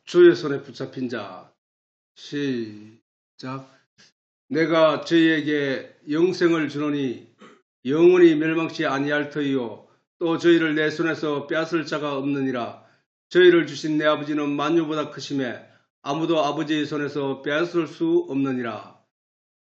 주의 손에 붙잡힌 자. 시작. 내가 저희에게 영생을 주노니 영원히 멸망치 아니할 터이요 또 저희를 내 손에서 빼앗을 자가 없느니라. 저희를 주신 내 아버지는 만유보다 크심에 아무도 아버지의 손에서 빼앗을 수 없느니라.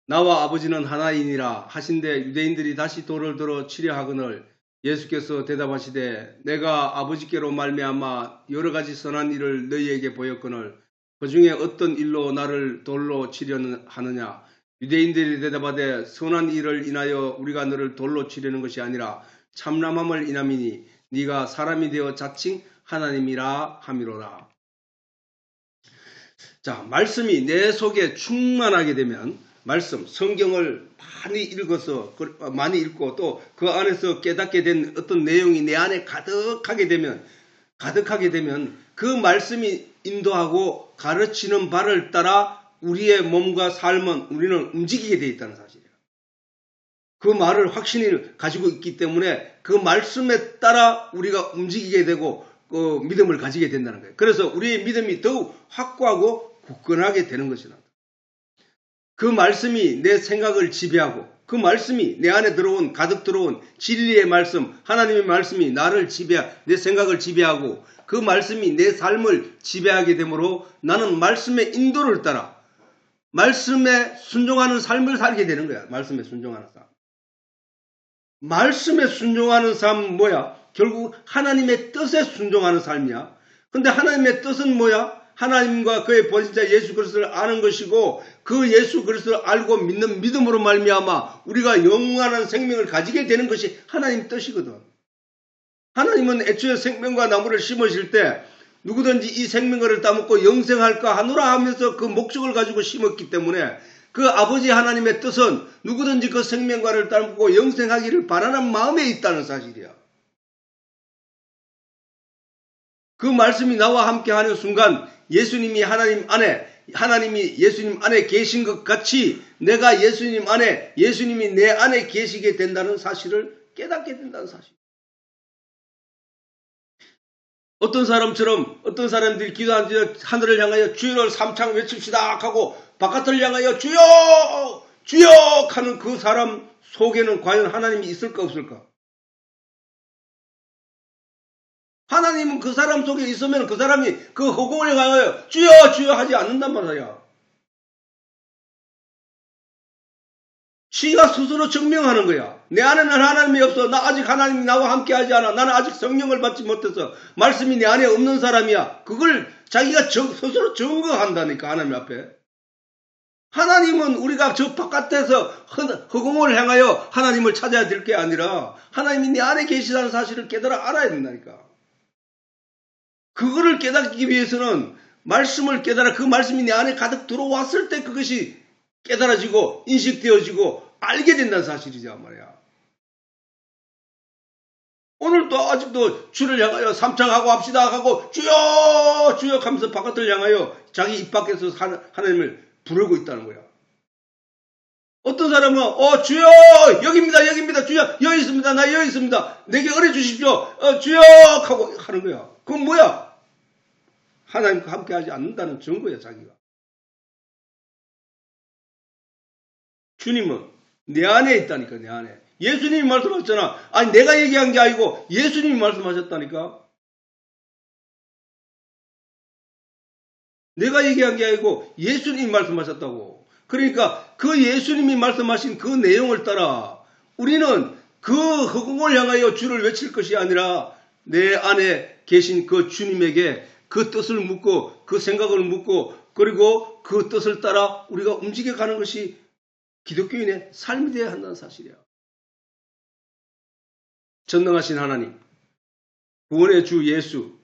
나와 아버지는 하나이니라 하신데 유대인들이 다시 돌을 들어 치려 하거늘 예수께서 대답하시되 내가 아버지께로 말미암아 여러 가지 선한 일을 너희에게 보였거늘 그 중에 어떤 일로 나를 돌로 치려 하느냐. 유대인들이 대답하되 선한 일을 인하여 우리가 너를 돌로 치려는 것이 아니라 참남함을 인함이니 네가 사람이 되어 자칭 하나님이라 함이로라. 자, 말씀이 내 속에 충만하게 되면 말씀, 성경을 많이 읽고 또 그 안에서 깨닫게 된 어떤 내용이 내 안에 가득하게 되면 그 말씀이 인도하고 가르치는 바를 따라 우리의 몸과 삶은 우리는 움직이게 되어 있다는 사실이에요. 그 말을 확신을 가지고 있기 때문에 그 말씀에 따라 우리가 움직이게 되고 그 믿음을 가지게 된다는 거예요. 그래서 우리의 믿음이 더욱 확고하고 굳건하게 되는 것이다. 그 말씀이 내 생각을 지배하고 그 말씀이 내 안에 가득 들어온 진리의 말씀, 하나님의 말씀이 내 생각을 지배하고 그 말씀이 내 삶을 지배하게 되므로 나는 말씀의 인도를 따라 말씀에 순종하는 삶을 살게 되는 거야. 말씀에 순종하는 삶. 말씀에 순종하는 삶은 뭐야? 결국 하나님의 뜻에 순종하는 삶이야. 근데 하나님의 뜻은 뭐야? 하나님과 그의 보내신 예수 그리스도를 아는 것이고 그 예수 그리스도를 알고 믿는 믿음으로 말미암아 우리가 영원한 생명을 가지게 되는 것이 하나님 뜻이거든. 하나님은 애초에 생명과 나무를 심으실 때 누구든지 이 생명을 따먹고 영생할까 하노라 하면서 그 목적을 가지고 심었기 때문에 그 아버지 하나님의 뜻은 누구든지 그 생명과를 따먹고 영생하기를 바라는 마음에 있다는 사실이야. 그 말씀이 나와 함께 하는 순간 예수님이 하나님이 예수님 안에 계신 것 같이 내가 예수님 안에, 예수님이 내 안에 계시게 된다는 사실을 깨닫게 된다는 사실. 어떤 사람들이 기도한 뒤에 하늘을 향하여 주여를 삼창 외칩시다 하고 바깥을 향하여 주여! 주여! 하는 그 사람 속에는 과연 하나님이 있을까 없을까? 하나님은 그 사람 속에 있으면 그 사람이 그 허공을 향하여 주여 주여 하지 않는단 말이야. 지가 스스로 증명하는 거야. 내 안에는 하나님이 없어. 나 아직 하나님이 나와 함께 하지 않아. 나는 아직 성령을 받지 못해서 말씀이 내 안에 없는 사람이야. 그걸 자기가 스스로 증거한다니까 하나님 앞에. 하나님은 우리가 저 바깥에서 허공을 향하여 하나님을 찾아야 될 게 아니라 하나님이 내 안에 계시다는 사실을 깨달아 알아야 된다니까. 그거를 깨닫기 위해서는 말씀을 깨달아 그 말씀이 내 안에 가득 들어왔을 때 그것이 깨달아지고 인식되어지고 알게 된다는 사실이죠 말이야. 오늘도 아직도 주를 향하여 삼창하고 합시다 하고 주여 주여 하면서 바깥을 향하여 자기 입 밖에서 하나님을 부르고 있다는 거야. 어떤 사람은 주여 여기입니다 주여 여기 있습니다 나 여기 있습니다 내게 은혜 주십시오 주여 하고 하는 거야. 그건 뭐야? 하나님과 함께하지 않는다는 증거야 자기가. 주님은 내 안에 있다니까. 내 안에. 예수님이 말씀하셨잖아. 아니 내가 얘기한 게 아니고 예수님이 말씀하셨다니까. 내가 얘기한 게 아니고 예수님이 말씀하셨다고. 그러니까 그 예수님이 말씀하신 그 내용을 따라 우리는 그 허공을 향하여 주를 외칠 것이 아니라 내 안에 계신 그 주님에게 그 뜻을 묻고 그 생각을 묻고 그리고 그 뜻을 따라 우리가 움직여가는 것이 기독교인의 삶이 되어야 한다는 사실이야. 전능하신 하나님, 구원의 주 예수,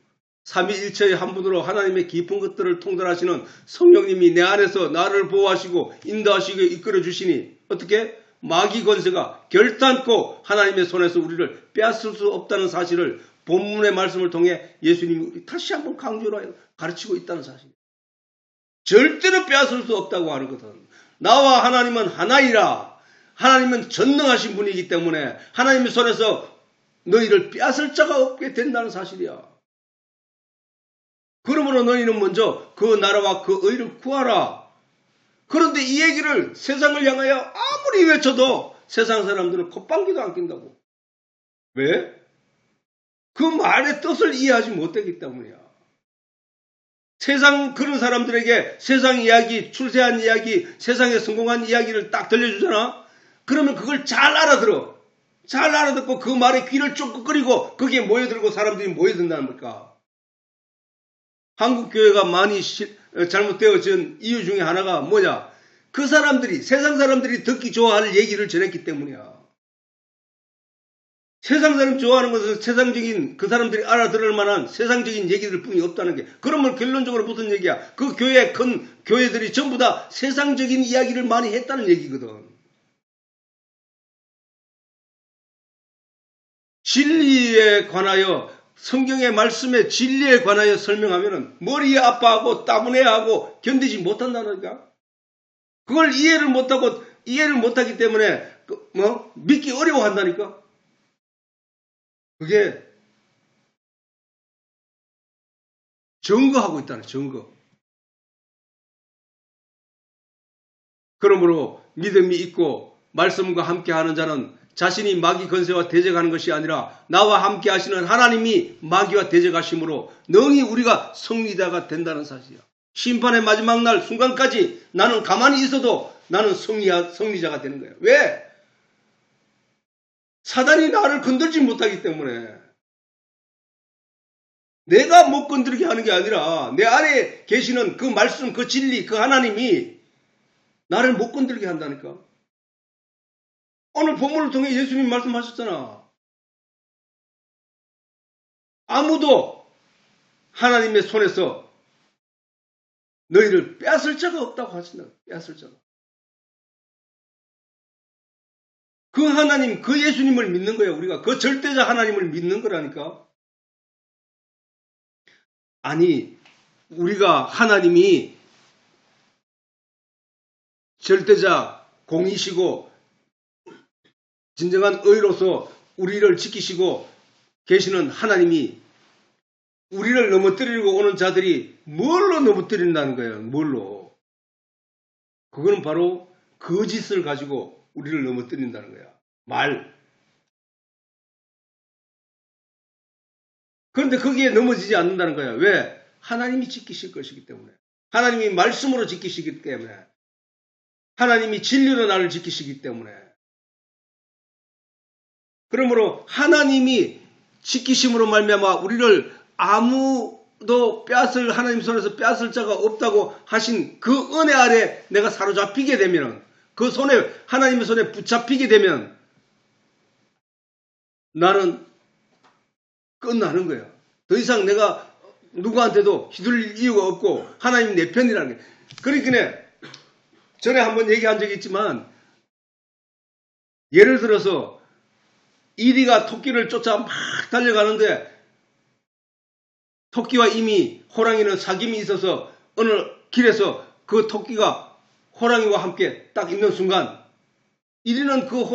삼위일체의 한 분으로 하나님의 깊은 것들을 통달하시는 성령님이 내 안에서 나를 보호하시고 인도하시고 이끌어 주시니 어떻게? 마귀 권세가 결단코 하나님의 손에서 우리를 빼앗을 수 없다는 사실을 본문의 말씀을 통해 예수님이 다시 한번 강조로 가르치고 있다는 사실. 절대로 빼앗을 수 없다고 하는 것은 나와 하나님은 하나이라. 하나님은 전능하신 분이기 때문에 하나님의 손에서 너희를 빼앗을 자가 없게 된다는 사실이야. 그러므로 너희는 먼저 그 나라와 그 의를 구하라. 그런데 이 얘기를 세상을 향하여 아무리 외쳐도 세상 사람들은 콧방귀도 안 낀다고. 왜? 그 말의 뜻을 이해하지 못하기 때문이야. 세상 그런 사람들에게 세상 이야기, 출세한 이야기, 세상에 성공한 이야기를 딱 들려주잖아. 그러면 그걸 잘 알아들어. 잘 알아듣고 그 말에 귀를 쫑긋거리고 거기에 모여들고 사람들이 모여든다는 겁니까? 한국 교회가 많이 잘못되어진 이유 중에 하나가 뭐냐? 그 사람들이, 세상 사람들이 듣기 좋아할 얘기를 전했기 때문이야. 세상 사람 좋아하는 것은 세상적인, 그 사람들이 알아들을 만한 세상적인 얘기들 뿐이 없다는 게. 그러면 결론적으로 무슨 얘기야? 그 교회, 큰 교회들이 전부 다 세상적인 이야기를 많이 했다는 얘기거든. 진리에 관하여, 성경의 말씀에 진리에 관하여 설명하면은 머리에 아파하고 따분해하고 견디지 못한다니까. 그걸 이해를 못하기 때문에 믿기 어려워한다니까. 그게 증거하고 있다는 증거. 그러므로 믿음이 있고 말씀과 함께하는 자는 자신이 마귀 권세와 대적하는 것이 아니라 나와 함께 하시는 하나님이 마귀와 대적하심으로 능히 우리가 승리자가 된다는 사실이야. 심판의 마지막 날 순간까지 나는 가만히 있어도 나는 승리자가 되는 거야. 왜? 사단이 나를 건들지 못하기 때문에. 내가 못 건드리게 하는 게 아니라 내 안에 계시는 그 말씀, 그 진리, 그 하나님이 나를 못 건들게 한다니까. 오늘 본문을 통해 예수님이 말씀하셨잖아. 아무도 하나님의 손에서 너희를 빼앗을 자가 없다고 하신다. 빼앗을 자가. 그 하나님, 그 예수님을 믿는 거예요. 우리가 그 절대자 하나님을 믿는 거라니까. 아니, 우리가 하나님이 절대자 공이시고 진정한 의로서 우리를 지키시고 계시는 하나님이 우리를 넘어뜨리려고 오는 자들이 뭘로 넘어뜨린다는 거예요. 뭘로? 그거는 바로 거짓을 가지고 우리를 넘어뜨린다는 거야. 말. 그런데 거기에 넘어지지 않는다는 거야. 왜? 하나님이 지키실 것이기 때문에. 하나님이 말씀으로 지키시기 때문에. 하나님이 진리로 나를 지키시기 때문에. 그러므로 하나님이 지키심으로 말미암아 우리를 아무도 하나님 손에서 빼앗을 자가 없다고 하신 그 은혜 아래 내가 사로잡히게 되면, 그 손에, 하나님의 손에 붙잡히게 되면 나는 끝나는 거야. 더 이상 내가 누구한테도 휘둘릴 이유가 없고 하나님이 내 편이라는 게. 그러니까 전에 한번 얘기한 적이 있지만, 예를 들어서 이리가 토끼를 쫓아 막 달려가는데 토끼와 이미 호랑이는 사귐이 있어서 어느 길에서 그 토끼가 호랑이와 함께 딱 있는 순간 이리는 그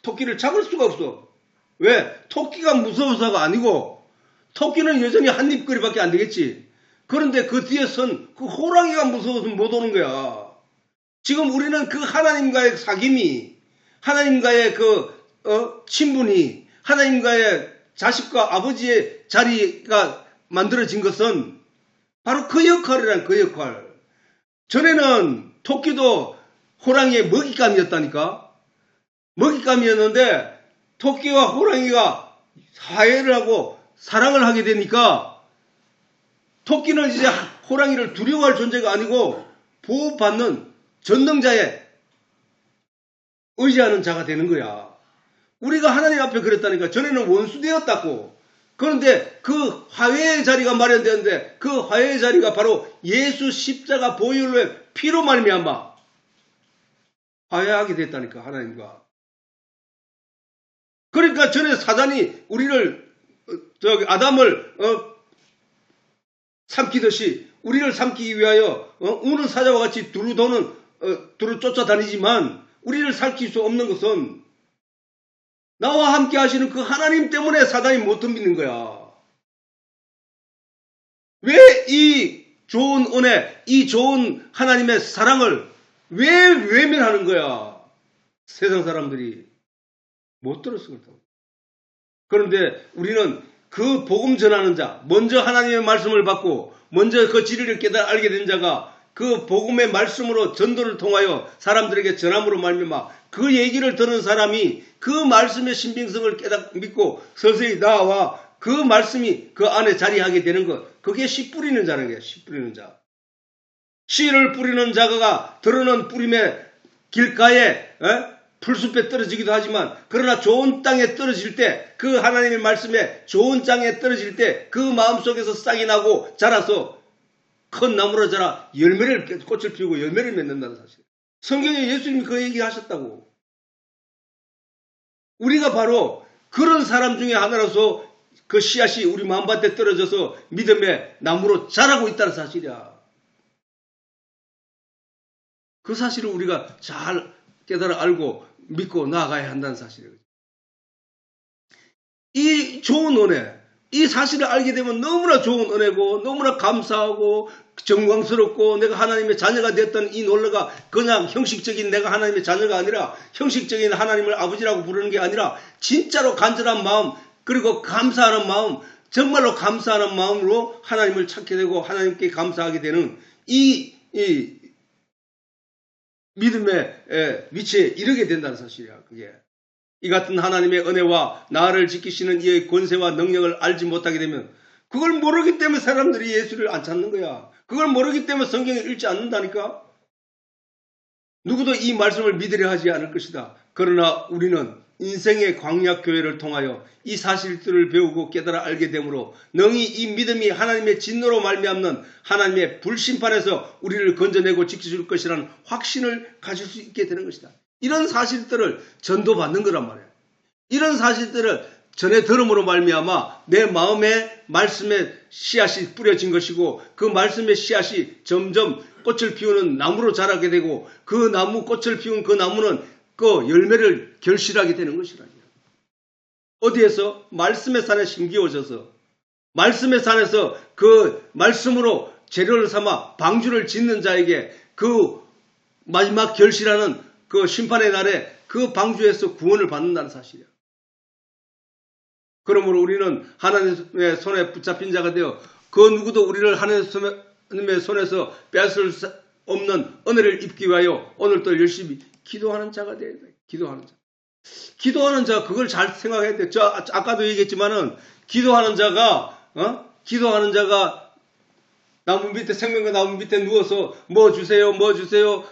토끼를 잡을 수가 없어. 왜? 토끼가 무서워서가 아니고 토끼는 여전히 한 입거리밖에 안 되겠지. 그런데 그 뒤에 선 그 호랑이가 무서워서 못 오는 거야. 지금 우리는 그 하나님과의 사귐이, 하나님과의 친분이, 하나님과의 자식과 아버지의 자리가 만들어진 것은 바로 그 역할이란 그 역할. 전에는 토끼도 호랑이의 먹잇감이었다니까. 먹잇감이었는데 토끼와 호랑이가 화해를 하고 사랑을 하게 되니까 토끼는 이제 호랑이를 두려워할 존재가 아니고 보호받는 전능자에 의지하는 자가 되는 거야. 우리가 하나님 앞에 그랬다니까. 전에는 원수되었다고. 그런데 그 화해의 자리가 마련되었는데 그 화해의 자리가 바로 예수 십자가 보혈로의 피로 말미암아 화해하게 됐다니까, 하나님과. 그러니까 전에 사단이 우리를 아담을 삼키듯이 우리를 삼키기 위하여 우는 사자와 같이 두루 쫓아다니지만 우리를 삼킬 수 없는 것은 나와 함께 하시는 그 하나님 때문에 사단이 못 덤비는 거야. 왜 이 좋은 은혜, 이 좋은 하나님의 사랑을 왜 외면하는 거야? 세상 사람들이 못 들었어. 그렇다고. 그런데 우리는 그 복음 전하는 자, 먼저 하나님의 말씀을 받고 먼저 그 진리를 깨달아 알게 된 자가 그 복음의 말씀으로 전도를 통하여 사람들에게 전함으로 말미암아 그 얘기를 듣는 사람이 그 말씀의 신빙성을 믿고 서서히 나와 그 말씀이 그 안에 자리하게 되는 것. 그게 씨 뿌리는 자는 거야. 씨 뿌리는 자. 씨를 뿌리는 자가 들어는 뿌림의 길가에 풀숲에 떨어지기도 하지만 그러나 좋은 땅에 떨어질 때 그 하나님의 말씀에 좋은 땅에 떨어질 때 그 마음속에서 싹이 나고 자라서 큰 나무로 자라 열매를 꽃을 피우고 열매를 맺는다는 사실. 성경에 예수님이 그 얘기 하셨다고. 우리가 바로 그런 사람 중에 하나로서 그 씨앗이 우리 마음밭에 떨어져서 믿음의 나무로 자라고 있다는 사실이야. 그 사실을 우리가 잘 깨달아 알고 믿고 나아가야 한다는 사실이에요. 이 좋은 은혜, 이 사실을 알게 되면 너무나 좋은 은혜고 너무나 감사하고 정광스럽고 내가 하나님의 자녀가 됐던 이 놀라가 그냥 형식적인 내가 하나님의 자녀가 아니라 형식적인 하나님을 아버지라고 부르는 게 아니라 진짜로 간절한 마음 그리고 감사하는 마음 정말로 감사하는 마음으로 하나님을 찾게 되고 하나님께 감사하게 되는 이 믿음의 위치에 이르게 된다는 사실이야. 그게 이 같은 하나님의 은혜와 나를 지키시는 이의 권세와 능력을 알지 못하게 되면 그걸 모르기 때문에 사람들이 예수를 안 찾는 거야. 그걸 모르기 때문에 성경을 읽지 않는다니까. 누구도 이 말씀을 믿으려 하지 않을 것이다. 그러나 우리는 인생의 광야교회를 통하여 이 사실들을 배우고 깨달아 알게 되므로 능히 이 믿음이 하나님의 진노로 말미암는 하나님의 불심판에서 우리를 건져내고 지켜줄 것이라는 확신을 가질 수 있게 되는 것이다. 이런 사실들을 전도받는 거란 말이에요. 이런 사실들을 전해 들음으로 말미암아 내 마음에 말씀의 씨앗이 뿌려진 것이고 그 말씀의 씨앗이 점점 꽃을 피우는 나무로 자라게 되고 그 나무 꽃을 피운 그 나무는 그 열매를 결실하게 되는 것이라요. 어디에서? 말씀의 산에 심기어져서 말씀의 산에서 그 말씀으로 재료를 삼아 방주를 짓는 자에게 그 마지막 결실하는 그 심판의 날에 그 방주에서 구원을 받는다는 사실이야. 그러므로 우리는 하나님의 손에 붙잡힌 자가 되어 그 누구도 우리를 하나님의 손에서 뺏을 수 없는 은혜를 입기 위하여 오늘도 열심히 기도하는 자가 되어야 돼. 기도하는 자. 기도하는 자 그걸 잘 생각해야 돼. 아까도 얘기했지만은 기도하는 자가 나무 밑에 생명과 나무 밑에 누워서 뭐 주세요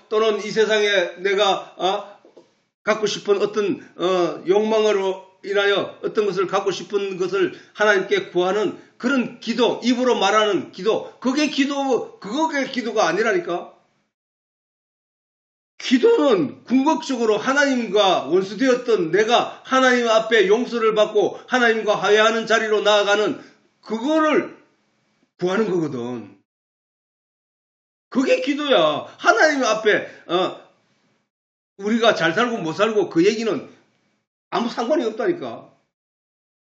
또는 이 세상에 내가 갖고 싶은 어떤 욕망으로 인하여 어떤 것을 갖고 싶은 것을 하나님께 구하는 그런 기도, 입으로 말하는 기도, 그게 기도가 아니라니까. 기도는 궁극적으로 하나님과 원수되었던 내가 하나님 앞에 용서를 받고 하나님과 화해하는 자리로 나아가는 그거를 구하는 거거든. 그게 기도야. 하나님 앞에 우리가 잘 살고 못 살고 그 얘기는 아무 상관이 없다니까.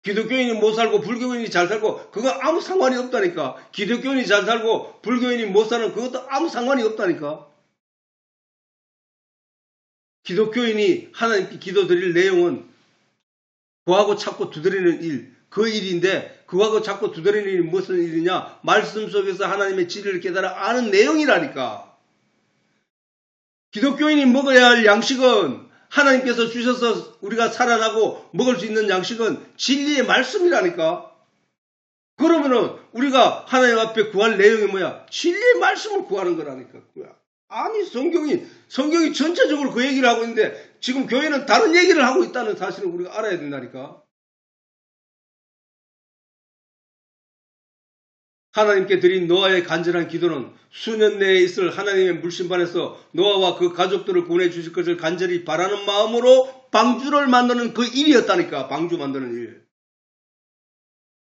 기독교인이 못 살고 불교인이 잘 살고 그거 아무 상관이 없다니까. 기독교인이 잘 살고 불교인이 못 사는 그것도 아무 상관이 없다니까. 기독교인이 하나님께 기도드릴 내용은 구하고 찾고 두드리는 일, 그 일인데 구하고 찾고 두드리는 일이 무슨 일이냐? 말씀 속에서 하나님의 진리를 깨달아 아는 내용이라니까. 기독교인이 먹어야 할 양식은 하나님께서 주셔서 우리가 살아나고 먹을 수 있는 양식은 진리의 말씀이라니까. 그러면은 우리가 하나님 앞에 구할 내용이 뭐야? 진리의 말씀을 구하는 거라니까. 아니 성경이 전체적으로 그 얘기를 하고 있는데 지금 교회는 다른 얘기를 하고 있다는 사실을 우리가 알아야 된다니까. 하나님께 드린 노아의 간절한 기도는 수년 내에 있을 하나님의 물심판에서 노아와 그 가족들을 구원해 주실 것을 간절히 바라는 마음으로 방주를 만드는 그 일이었다니까. 방주 만드는 일.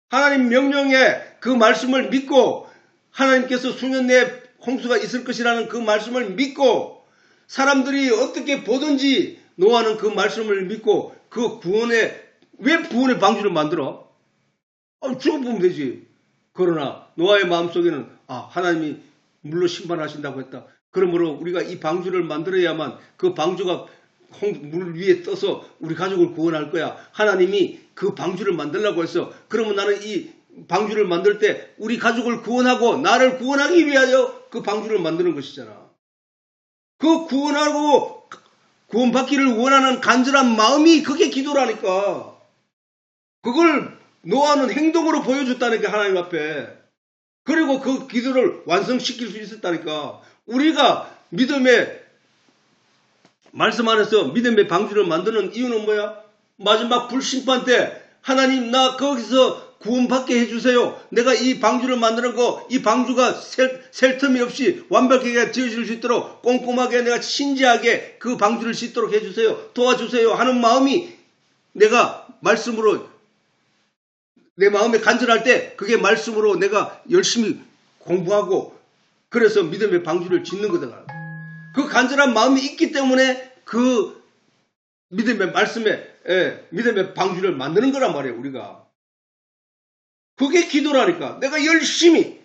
하나님 명령에 그 말씀을 믿고 하나님께서 수년 내에 홍수가 있을 것이라는 그 말씀을 믿고 사람들이 어떻게 보든지 노아는 그 말씀을 믿고 그 왜 구원의 방주를 만들어? 죽어보면 되지. 그러나 노아의 마음속에는 하나님이 물로 심판하신다고 했다. 그러므로 우리가 이 방주를 만들어야만 그 방주가 물 위에 떠서 우리 가족을 구원할 거야. 하나님이 그 방주를 만들라고 했어. 그러면 나는 이 방주를 만들 때 우리 가족을 구원하고 나를 구원하기 위하여 그 방주를 만드는 것이잖아. 그 구원하고 구원받기를 원하는 간절한 마음이 그게 기도라니까. 그걸 노아는 행동으로 보여줬다니까, 하나님 앞에. 그리고 그 기도를 완성시킬 수 있었다니까. 우리가 믿음의 말씀 안에서 믿음의 방주를 만드는 이유는 뭐야? 마지막 불심판 때 하나님 나 거기서 구원받게 해주세요. 내가 이 방주를 만드는 거, 이 방주가 셀 틈이 없이 완벽하게 지어질 수 있도록 꼼꼼하게 내가 신지하게 그 방주를 짓도록 해주세요. 도와주세요 하는 마음이 내가 말씀으로 내 마음에 간절할 때 그게 말씀으로 내가 열심히 공부하고 그래서 믿음의 방주를 짓는 거다. 그 간절한 마음이 있기 때문에 그 믿음의 말씀에 믿음의 방주를 만드는 거란 말이에요. 우리가. 그게 기도라니까. 내가 열심히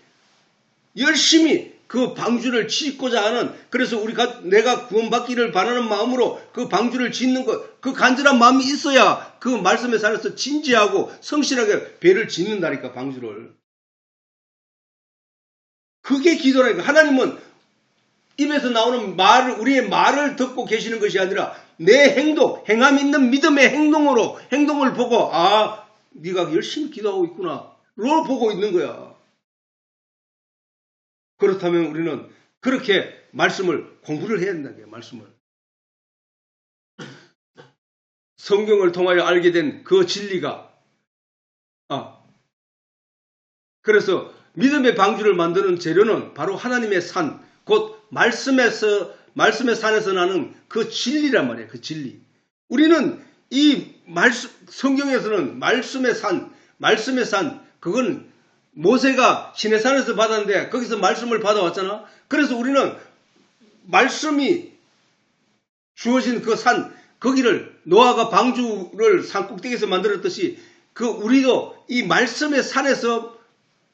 그 방주를 짓고자 하는, 그래서 내가 구원받기를 바라는 마음으로 그 방주를 짓는 것, 그 간절한 마음이 있어야 그 말씀의 산에서 진지하고 성실하게 배를 짓는다니까, 방주를. 그게 기도라니까. 하나님은 입에서 나오는 우리의 말을 듣고 계시는 것이 아니라 내 행동, 행함 있는 믿음의 행동을 보고, 네가 열심히 기도하고 있구나. 로 보고 있는 거야. 그렇다면 우리는 그렇게 말씀을 공부를 해야 된다는 거예요. 말씀을. 성경을 통하여 알게 된 그 진리가 그래서 믿음의 방주를 만드는 재료는 바로 하나님의 산, 곧 말씀의 산에서 나는 그 진리란 말이에요. 그 진리. 우리는 이 성경에서는 말씀의 산, 그건 모세가 시내산에서 받았는데 거기서 말씀을 받아왔잖아. 그래서 우리는 말씀이 주어진 그 산, 거기를 노아가 방주를 산 꼭대기에서 만들었듯이 우리도 이 말씀의 산에서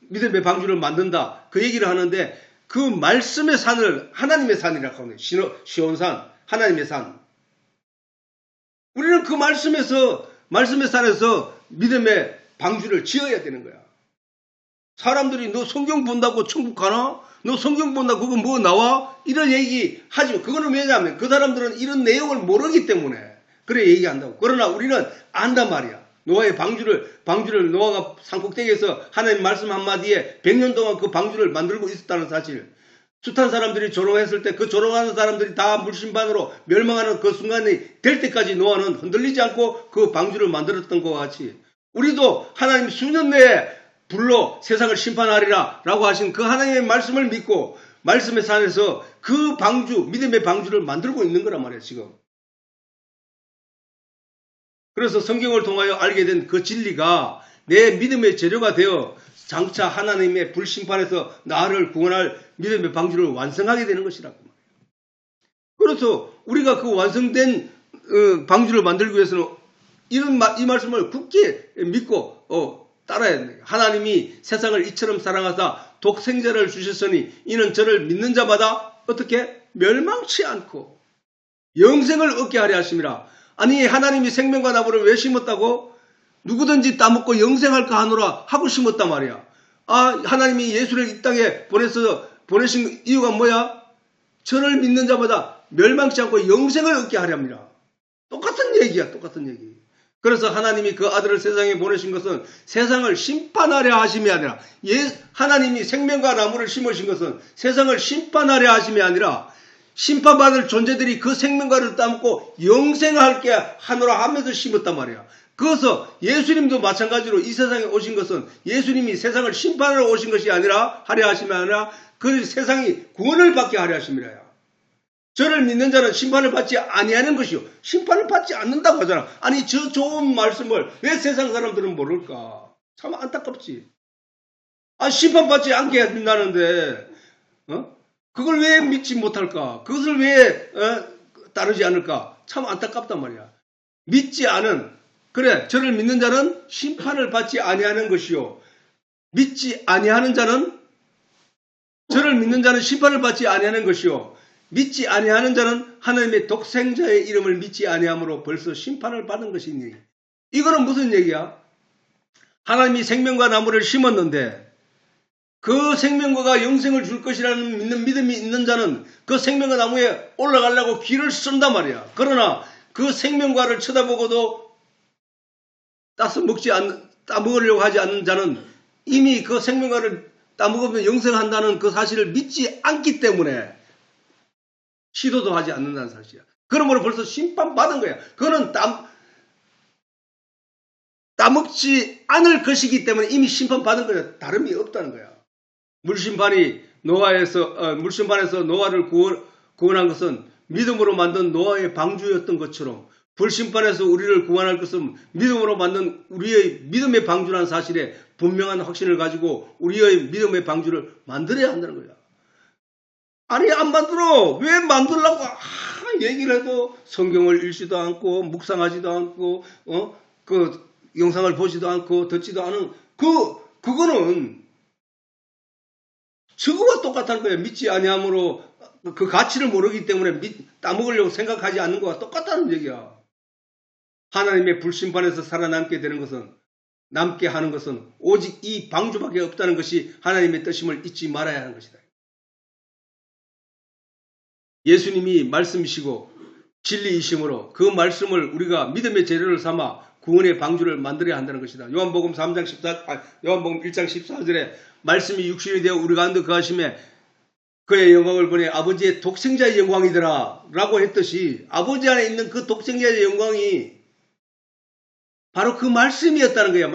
믿음의 방주를 만든다. 그 얘기를 하는데 그 말씀의 산을 하나님의 산이라고 하는 거예요. 시온산, 하나님의 산. 우리는 그 말씀의 산에서 믿음의 방주를 지어야 되는 거야. 사람들이 너 성경 본다고 천국 가나? 너 성경 본다고 그거 뭐 나와? 이런 얘기 하지. 그거는 왜냐하면 그 사람들은 이런 내용을 모르기 때문에 그래 얘기한다고. 그러나 우리는 안단 말이야. 노아의 방주를 노아가 산꼭대기에서 하나님 말씀 한마디에 100년 동안 그 방주를 만들고 있었다는 사실. 숱한 사람들이 조롱했을 때 그 조롱하는 사람들이 다 물심판으로 멸망하는 그 순간이 될 때까지 노아는 흔들리지 않고 그 방주를 만들었던 것과 같이 우리도 하나님 수년 내에 불로 세상을 심판하리라 라고 하신 그 하나님의 말씀을 믿고 말씀의 산에서 그 방주, 믿음의 방주를 만들고 있는 거란 말이에요, 지금. 그래서 성경을 통하여 알게 된 그 진리가 내 믿음의 재료가 되어 장차 하나님의 불심판에서 나를 구원할 믿음의 방주를 완성하게 되는 것이라고 말이에요. 그래서 우리가 그 완성된 방주를 만들기 위해서는 이 말씀을 굳게 믿고 따라야 됩니다. 하나님이 세상을 이처럼 사랑하사 독생자를 주셨으니 이는 저를 믿는 자마다 어떻게 멸망치 않고 영생을 얻게 하려 하심이라. 아니 하나님이 생명과 나무를 왜 심었다고? 누구든지 따먹고 영생할까 하노라 하고 심었단 말이야. 하나님이 예수를 이 땅에 보내신 이유가 뭐야? 저를 믿는 자마다 멸망치 않고 영생을 얻게 하려 합니다. 똑같은 얘기야. 똑같은 얘기. 그래서 하나님이 그 아들을 세상에 보내신 것은 세상을 심판하려 하심이 아니라 하나님이 생명과 나무를 심으신 것은 세상을 심판하려 하심이 아니라 심판받을 존재들이 그 생명과를 따먹고 영생하게 하노라 하면서 심었단 말이야. 그래서 예수님도 마찬가지로 이 세상에 오신 것은 예수님이 세상을 심판하러 오신 것이 아니라 하려 하심이 아니라 그 세상이 구원을 받게 하려 하심이라요. 저를 믿는 자는 심판을 받지 아니하는 것이요. 심판을 받지 않는다고 하잖아. 아니 저 좋은 말씀을 왜 세상 사람들은 모를까? 참 안타깝지. 심판받지 않게 한다는데 그걸 왜 믿지 못할까? 그것을 왜 따르지 않을까? 참 안타깝단 말이야. 믿지 않은, 그래 저를 믿는 자는 심판을 받지 아니하는 것이요. 믿지 아니하는 자는 저를 믿는 자는 심판을 받지 아니하는 것이요 믿지 아니하는 자는 하나님의 독생자의 이름을 믿지 아니함으로 벌써 심판을 받은 것이니. 이거는 무슨 얘기야? 하나님이 생명과 나무를 심었는데 그 생명과가 영생을 줄 것이라는 믿는 믿음이 있는 자는 그 생명과 나무에 올라가려고 길을 쓴단 말이야. 그러나 그 생명과를 쳐다보고도 따먹으려고 하지 않는 자는 이미 그 생명과를 따먹으면 영생한다는 그 사실을 믿지 않기 때문에 시도도 하지 않는다는 사실이야. 그러므로 벌써 심판받은 거야. 그거는 따먹지 않을 것이기 때문에 이미 심판받은 거야. 다름이 없다는 거야. 물심판에서 노아를 구원한 것은 믿음으로 만든 노아의 방주였던 것처럼 불심판에서 우리를 구원할 것은 믿음으로 만든 우리의 믿음의 방주라는 사실에 분명한 확신을 가지고 우리의 믿음의 방주를 만들어야 한다는 거야. 아니 안 만들어. 왜 만들라고 얘기를 해도 성경을 읽지도 않고 묵상하지도 않고 그 영상을 보지도 않고 듣지도 않은 그거는 저거와 똑같다는 거예요. 믿지 아니함으로 그 가치를 모르기 때문에 따먹으려고 생각하지 않는 거와 똑같다는 얘기야. 하나님의 불심판에서 살아남게 되는 것은 남게 하는 것은 오직 이 방주밖에 없다는 것이 하나님의 뜻임을 잊지 말아야 하는 것이다. 예수님이 말씀이시고 진리이심으로 그 말씀을 우리가 믿음의 재료를 삼아 구원의 방주를 만들어야 한다는 것이다. 요한복음 1장 14절에 말씀이 육신이 되어 우리 가운데 거하심에 그의 영광을 보내 아버지의 독생자의 영광이더라 라고 했듯이 아버지 안에 있는 그 독생자의 영광이 바로 그 말씀이었다는 거예요.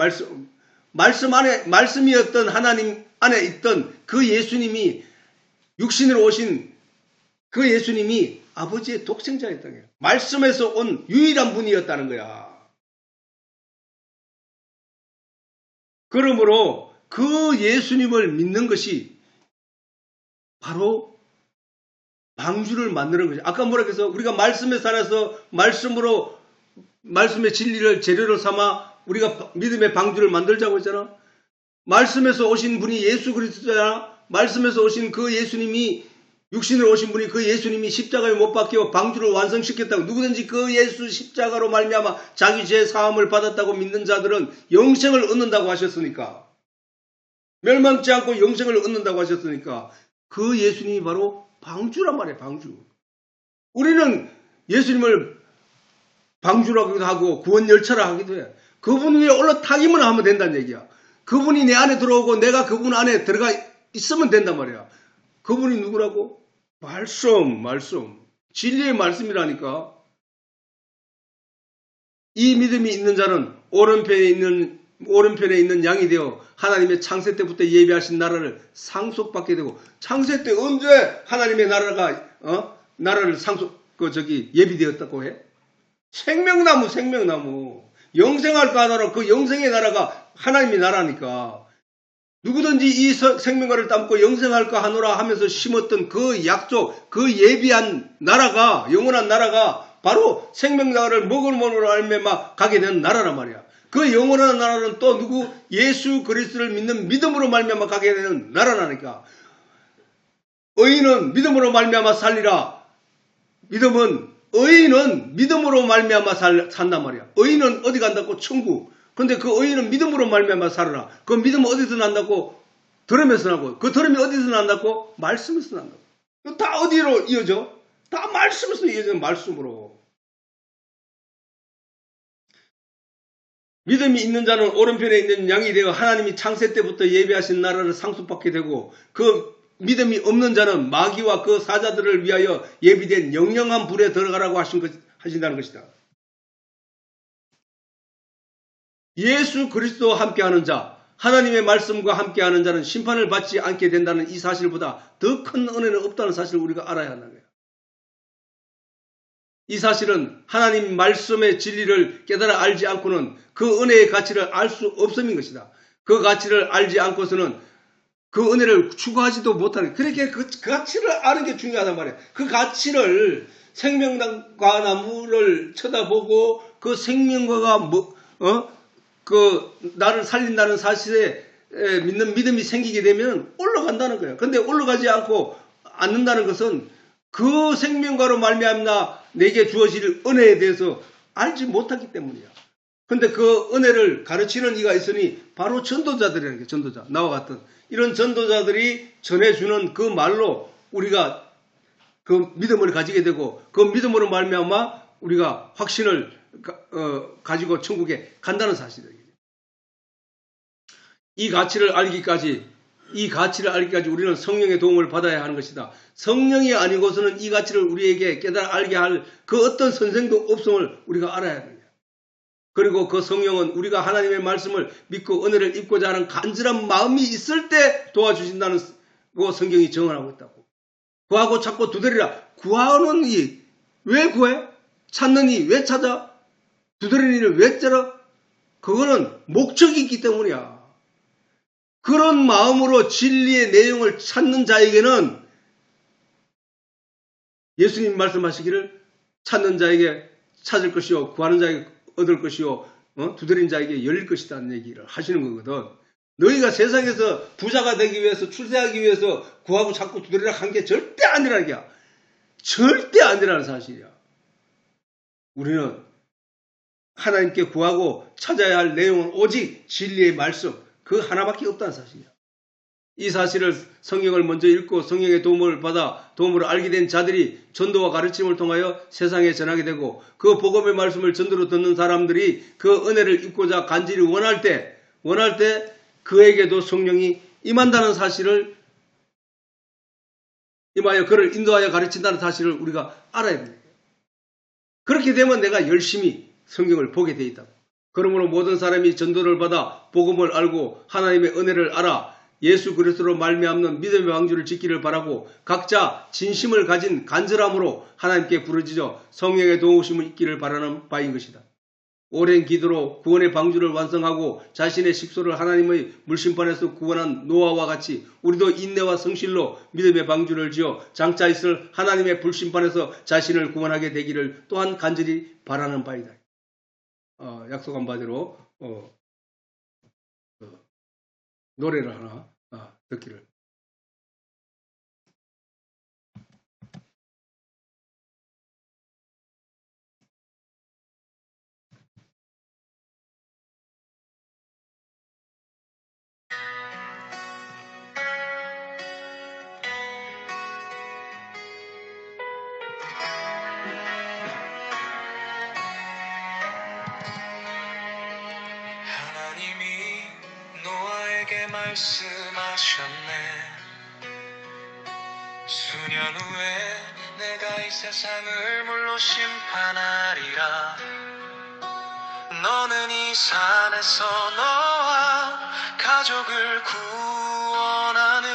말씀 안에, 말씀이었던 하나님 안에 있던 그 예수님이 육신으로 오신 그 예수님이 아버지의 독생자였다는 거예요. 말씀에서 온 유일한 분이었다는 거야. 그러므로 그 예수님을 믿는 것이 바로 방주를 만드는 것이죠. 아까 뭐라 그래서 우리가 말씀에 살아서 말씀의 진리를 재료로 삼아 우리가 믿음의 방주를 만들자고 했잖아. 말씀에서 오신 분이 예수 그리스도잖아. 말씀에서 오신 그 예수님이 육신으로 오신 분이 그 예수님이 십자가에 못 박혀 방주를 완성시켰다고. 누구든지 그 예수 십자가로 말미암아 자기 죄 사함을 받았다고 믿는 자들은 영생을 얻는다고 하셨으니까, 멸망치 않고 영생을 얻는다고 하셨으니까 그 예수님이 바로 방주란 말이에요. 방주. 우리는 예수님을 방주라고도 하고 구원 열차라 하기도 해. 그분 위에 올라타기만 하면 된다는 얘기야. 그분이 내 안에 들어오고 내가 그분 안에 들어가 있으면 된단 말이야. 그분이 누구라고? 말씀. 진리의 말씀이라니까. 이 믿음이 있는 자는 오른편에 있는 양이 되어 하나님의 창세 때부터 예비하신 나라를 상속받게 되고, 창세 때 언제 하나님의 나라를 예비되었다고 해? 생명나무. 영생할까 하더라도 그 영생의 나라가 하나님의 나라니까. 누구든지 이 생명과를 따먹고 영생할까 하노라 하면서 심었던 그 약속, 그 예비한 나라가, 영원한 나라가 바로 생명나라를 먹음으로 알미암아 가게 되는 나라란 말이야. 그 영원한 나라는 또 누구? 예수 그리스도를 믿는 믿음으로 말미암아 가게 되는 나라라니까. 의인은 믿음으로 말미암아 살리라. 의인은 믿음으로 말미암아 산단 말이야. 의인은 어디 간다고? 천국. 근데 그 의인은 믿음으로 말미암아 살아라. 그 믿음은 어디서 난다고? 들으면서 나고. 그 들음이 어디서 난다고? 말씀에서 난다고. 다 어디로 이어져? 다 말씀에서 이어지는 말씀으로. 믿음이 있는 자는 오른편에 있는 양이 되어 하나님이 창세 때부터 예비하신 나라를 상속받게 되고, 그 믿음이 없는 자는 마귀와 그 사자들을 위하여 예비된 영영한 불에 들어가라고 하신다는 것이다. 예수 그리스도와 함께하는 자, 하나님의 말씀과 함께하는 자는 심판을 받지 않게 된다는 이 사실보다 더 큰 은혜는 없다는 사실을 우리가 알아야 한다는 거예요. 이 사실은 하나님 말씀의 진리를 깨달아 알지 않고는 그 은혜의 가치를 알 수 없음인 것이다. 그 가치를 알지 않고서는 그 은혜를 추구하지도 못하는, 그렇게 그 가치를 아는 게 중요하단 말이에요. 그 가치를 생명과 나무를 쳐다보고 그 생명과가 나를 살린다는 사실에 믿는 믿음이 생기게 되면 올라간다는 거예요. 근데 올라가지 않는다는 것은 그 생명과로 말미암아 내게 주어질 은혜에 대해서 알지 못하기 때문이야. 근데 그 은혜를 가르치는 이가 있으니 바로 전도자들이라는 게 전도자. 나와 같은 이런 전도자들이 전해주는 그 말로 우리가 그 믿음을 가지게 되고 그 믿음으로 말미암아 우리가 확신을 가지고 천국에 간다는 사실이에요. 이 가치를 알기까지 우리는 성령의 도움을 받아야 하는 것이다. 성령이 아니고서는 이 가치를 우리에게 깨달아 알게 할 그 어떤 선생도 없음을 우리가 알아야 합니다. 그리고 그 성령은 우리가 하나님의 말씀을 믿고 은혜를 입고자 하는 간절한 마음이 있을 때 도와주신다는 거 성경이 정언하고 있다고. 구하고 찾고 두드리라. 구하는 이 왜 구해? 찾는 이 왜 찾아? 두드리는 이를 왜 째려? 그거는 목적이 있기 때문이야. 그런 마음으로 진리의 내용을 찾는 자에게는 예수님 말씀하시기를 찾는 자에게 찾을 것이요 구하는 자에게 얻을 것이요 두드린 자에게 열릴 것이라는 얘기를 하시는 거거든. 너희가 세상에서 부자가 되기 위해서 출세하기 위해서 구하고 찾고 두드리라 한 게 절대 아니라는 게 절대 아니라는 사실이야. 우리는 하나님께 구하고 찾아야 할 내용은 오직 진리의 말씀 그 하나밖에 없다는 사실이야. 이 사실을 성경을 먼저 읽고 성령의 도움을 받아 도움으로 알게 된 자들이 전도와 가르침을 통하여 세상에 전하게 되고 그 복음의 말씀을 전도로 듣는 사람들이 그 은혜를 입고자 간절히 원할 때 그에게도 성령이 임한다는 사실을 임하여 그를 인도하여 가르친다는 사실을 우리가 알아야 됩니다. 그렇게 되면 내가 열심히 성경을 보게 돼 있다고. 그러므로 모든 사람이 전도를 받아 복음을 알고 하나님의 은혜를 알아 예수 그리스도로 말미암는 믿음의 방주를 짓기를 바라고 각자 진심을 가진 간절함으로 하나님께 부르짖어 성령의 도우심을 있기를 바라는 바인 것이다. 오랜 기도로 구원의 방주를 완성하고 자신의 식소를 하나님의 물심판에서 구원한 노아와 같이 우리도 인내와 성실로 믿음의 방주를 지어 장차 있을 하나님의 불심판에서 자신을 구원하게 되기를 또한 간절히 바라는 바이다. 약속한 바대로 노래를 하나 듣기를. 하나님이 노아에게 말씀하셨네. 수년 후에 내가 이 세상을 물로 심판하리라. 너는 이 산에서 너와 가족을 구원하는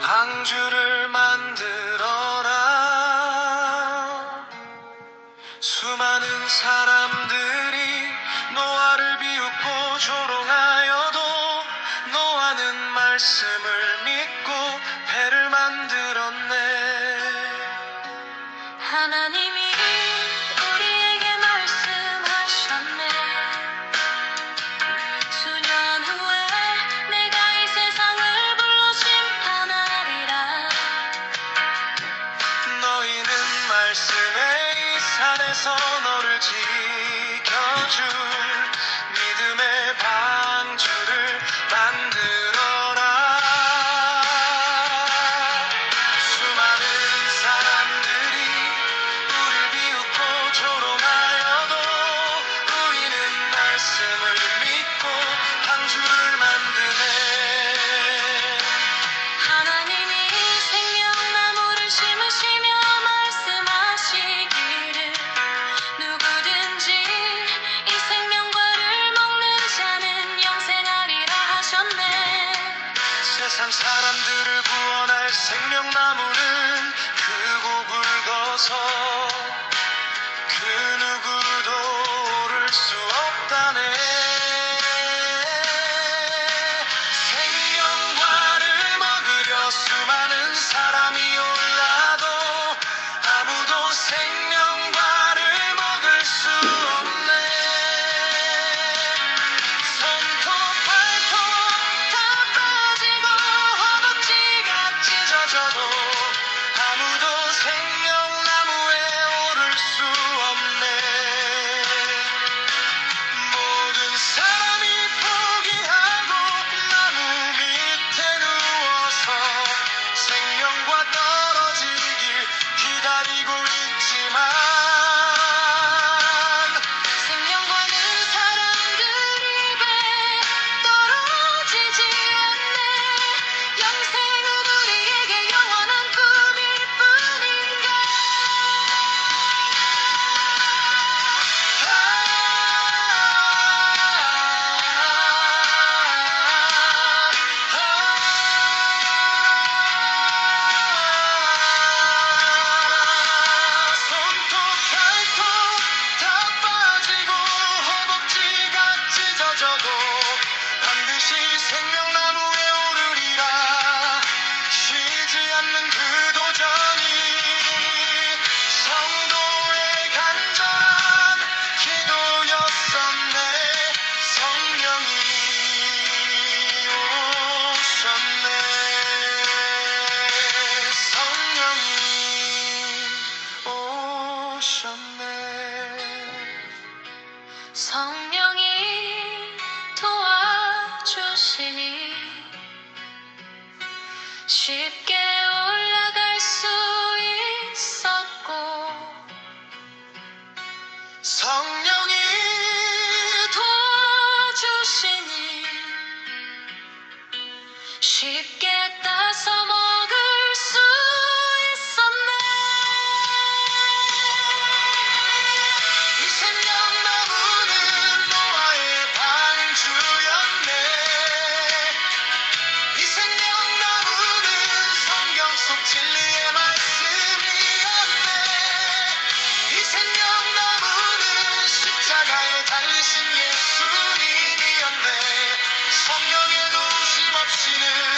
방주를 만들어라. 수많은 사람들이 노아를 비웃고 조롱하여도 노아는 말씀을 믿고 배를 만들었네. 하나님이 우리에게 말씀하셨네. 수년 후에 내가 이 세상을 불로 심판하리라. 너희는 말씀의 이 산에서 너를 지켜줄 믿음의 방주를 만들어라. 수많은 사람들이 우릴 비웃고 조롱하여도 우리는 말씀을 믿고 방주를 만드네. 하나님이 생명나무를 심으시며 말씀하시기를 누구든지 이 생명과를 먹는 자는 영생하리라 하셨네. 세상 사람들을 구원할 생명나무는 크고 굵어서 그 누구도 오를 수 없다네. 생명과를 먹으려 수많은 사람이 올라도 아무도 생명과를 먹을 수 없네. 손톱 쉽게 올라갈 수 있었고 성령이 도와주시니 쉽게 따서 먹을 수 있었네. 이 생명나무는 노아의 반주였네. 이 생명나무는 성경 속 진리의 말씀이었네. 이 생명나무는 십자가에 달리신 예수님이었네. 성령의 도우심 없이는